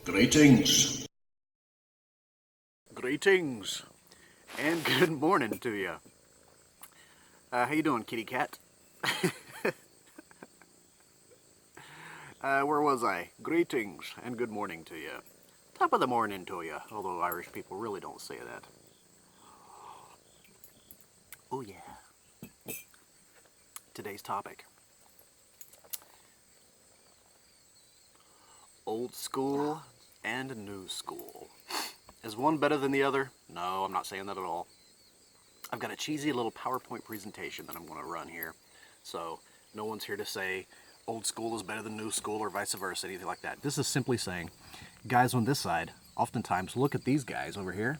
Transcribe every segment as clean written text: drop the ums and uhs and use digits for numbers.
Greetings. Greetings, and good morning to you. How you doing, kitty cat? Where was I? Greetings, and good morning to you. Top of the morning to you, although Irish people really don't say that. Oh yeah. Today's topic. Old school and new school. Is one better than the other? No, I'm not saying that at all. I've got a cheesy little PowerPoint presentation that I'm going to run here. So no one's here to say old school is better than new school or vice versa, anything like that. This is simply saying guys on this side oftentimes look at these guys over here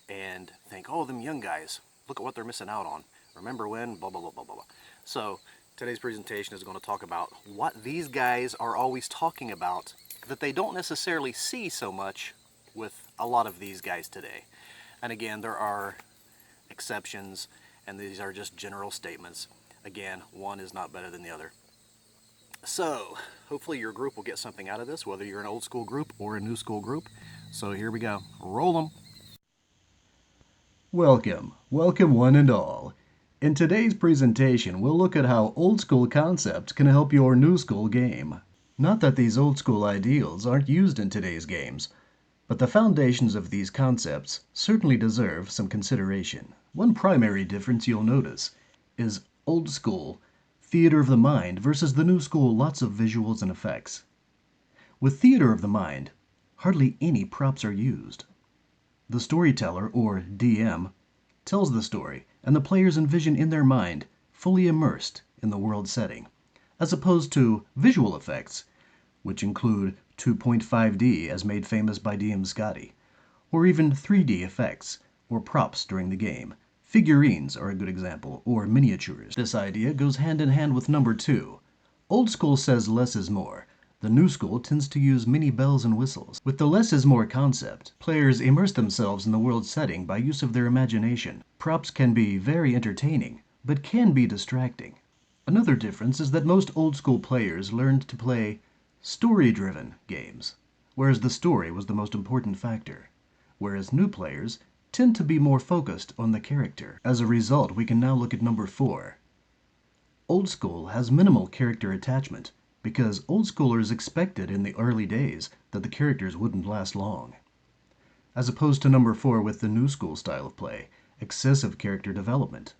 and think, oh, them young guys, look at what they're missing out on. Remember when, blah, blah, blah, blah, blah. So today's presentation is going to talk about what these guys are always talking about that they don't necessarily see so much with a lot of these guys today. And again, there are exceptions, and these are just general statements. Again, one is not better than the other. So, hopefully your group will get something out of this, whether you're an old school group or a new school group. So here we go. Roll them. Welcome one and all. In today's presentation, we'll look at how old school concepts can help your new school game. Not that these old school ideals aren't used in today's games, but the foundations of these concepts certainly deserve some consideration. One primary difference you'll notice is old school, theater of the mind, versus the new school, lots of visuals and effects. With theater of the mind, hardly any props are used. The storyteller, or DM, tells the story, and the players envision in their mind, fully immersed in the world setting, as opposed to visual effects, which include 2.5D as made famous by DM Scotty, or even 3D effects or props during the game. Figurines are a good example, or miniatures. This idea goes hand in hand with number 2. Old school says less is more. The new school tends to use many bells and whistles. With the less is more concept, players immerse themselves in the world setting by use of their imagination. Props can be very entertaining, but can be distracting. Another difference is that most old school players learned to play story-driven games, whereas the story was the most important factor, whereas new players tend to be more focused on the character. As a result, we can now look at number 4. Old school has minimal character attachment because old schoolers expected in the early days that the characters wouldn't last long. As opposed to number 4 with the new school style of play, excessive character development.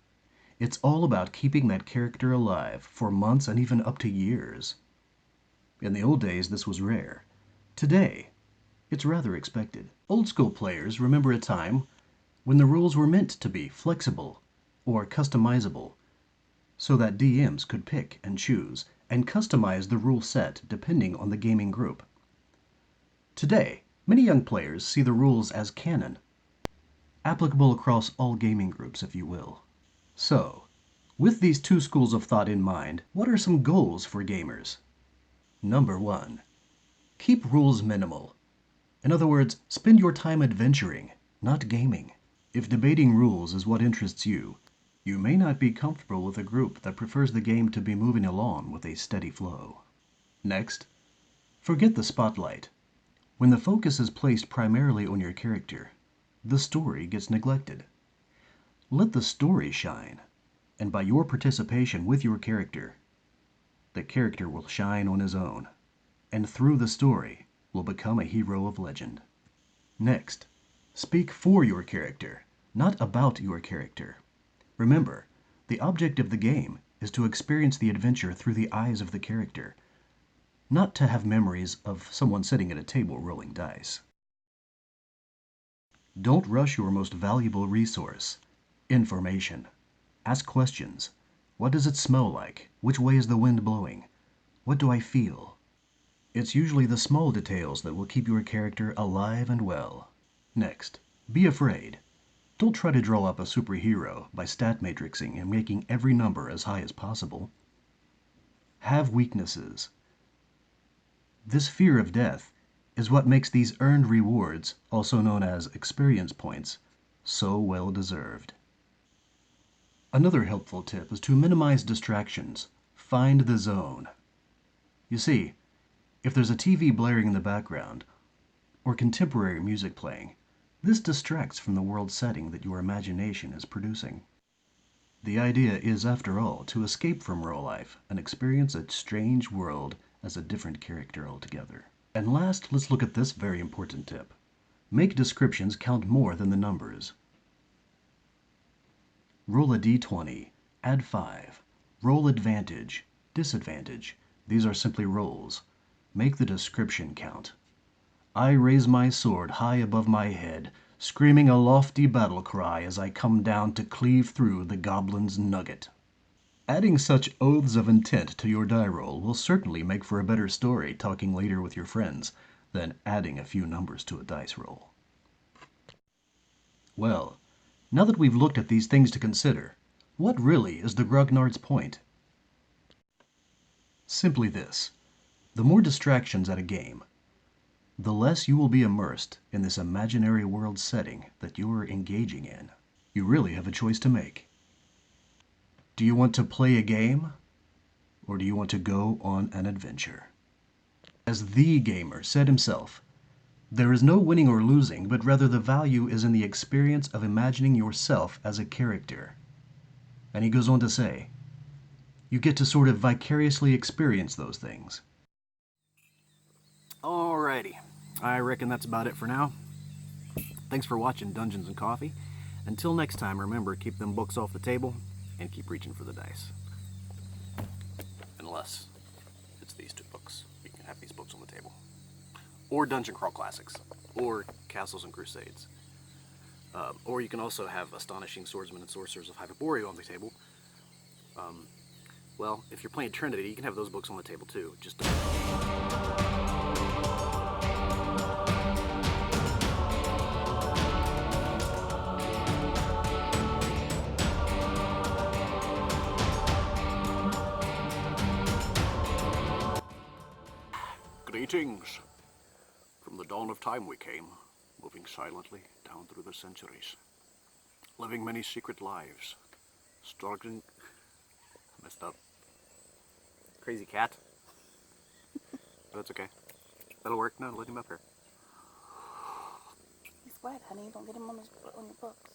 It's all about keeping that character alive for months and even up to years. In the old days, this was rare. Today, it's rather expected. Old school players remember a time when the rules were meant to be flexible or customizable, so that DMs could pick and choose and customize the rule set depending on the gaming group. Today, many young players see the rules as canon, applicable across all gaming groups, if you will. So, with these two schools of thought in mind, what are some goals for gamers? Number 1. Keep rules minimal. In other words, spend your time adventuring, not gaming. If debating rules is what interests you, you may not be comfortable with a group that prefers the game to be moving along with a steady flow. Next, forget the spotlight. When the focus is placed primarily on your character, the story gets neglected. Let the story shine, and by your participation with your character, the character will shine on his own, and through the story will become a hero of legend. Next, speak for your character, not about your character. Remember, the object of the game is to experience the adventure through the eyes of the character, not to have memories of someone sitting at a table rolling dice. Don't rush your most valuable resource, information. Ask questions. What does it smell like? Which way is the wind blowing? What do I feel? It's usually the small details that will keep your character alive and well. Next, be afraid. Don't try to draw up a superhero by stat matrixing and making every number as high as possible. Have weaknesses. This fear of death is what makes these earned rewards, also known as experience points, so well deserved. Another helpful tip is to minimize distractions. Find the zone. You see, if there's a TV blaring in the background, or contemporary music playing. This distracts from the world setting that your imagination is producing. The idea is, after all, to escape from real life and experience a strange world as a different character altogether. And last, let's look at this very important tip. Make descriptions count more than the numbers. Roll a d20, add 5. Roll advantage, disadvantage. These are simply rolls. Make the description count. I raise my sword high above my head, screaming a lofty battle cry as I come down to cleave through the goblin's nugget. Adding such oaths of intent to your die roll will certainly make for a better story talking later with your friends than adding a few numbers to a dice roll. Well, now that we've looked at these things to consider, what really is the Grognard's point? Simply this: the more distractions at a game, the less you will be immersed in this imaginary world setting that you are engaging in. You really have a choice to make. Do you want to play a game, or do you want to go on an adventure? As the gamer said himself, there is no winning or losing, but rather the value is in the experience of imagining yourself as a character. And he goes on to say, you get to sort of vicariously experience those things. Alrighty, I reckon that's about it for now. Thanks for watching Dungeons and Coffee. Until next time, remember, keep them books off the table and keep reaching for the dice. Unless it's these two books. You can have these books on the table. Or Dungeon Crawl Classics. Or Castles and Crusades. Or you can also have Astonishing Swordsmen and Sorcerers of Hyperborea on the table. Well, if you're playing Trinity, you can have those books on the table too. Just Greetings. From the dawn of time we came, moving silently down through the centuries, living many secret lives, struggling... Messed up. Crazy cat. But that's okay. That'll work. No, let him up here. He's wet, honey. Don't get him on your books.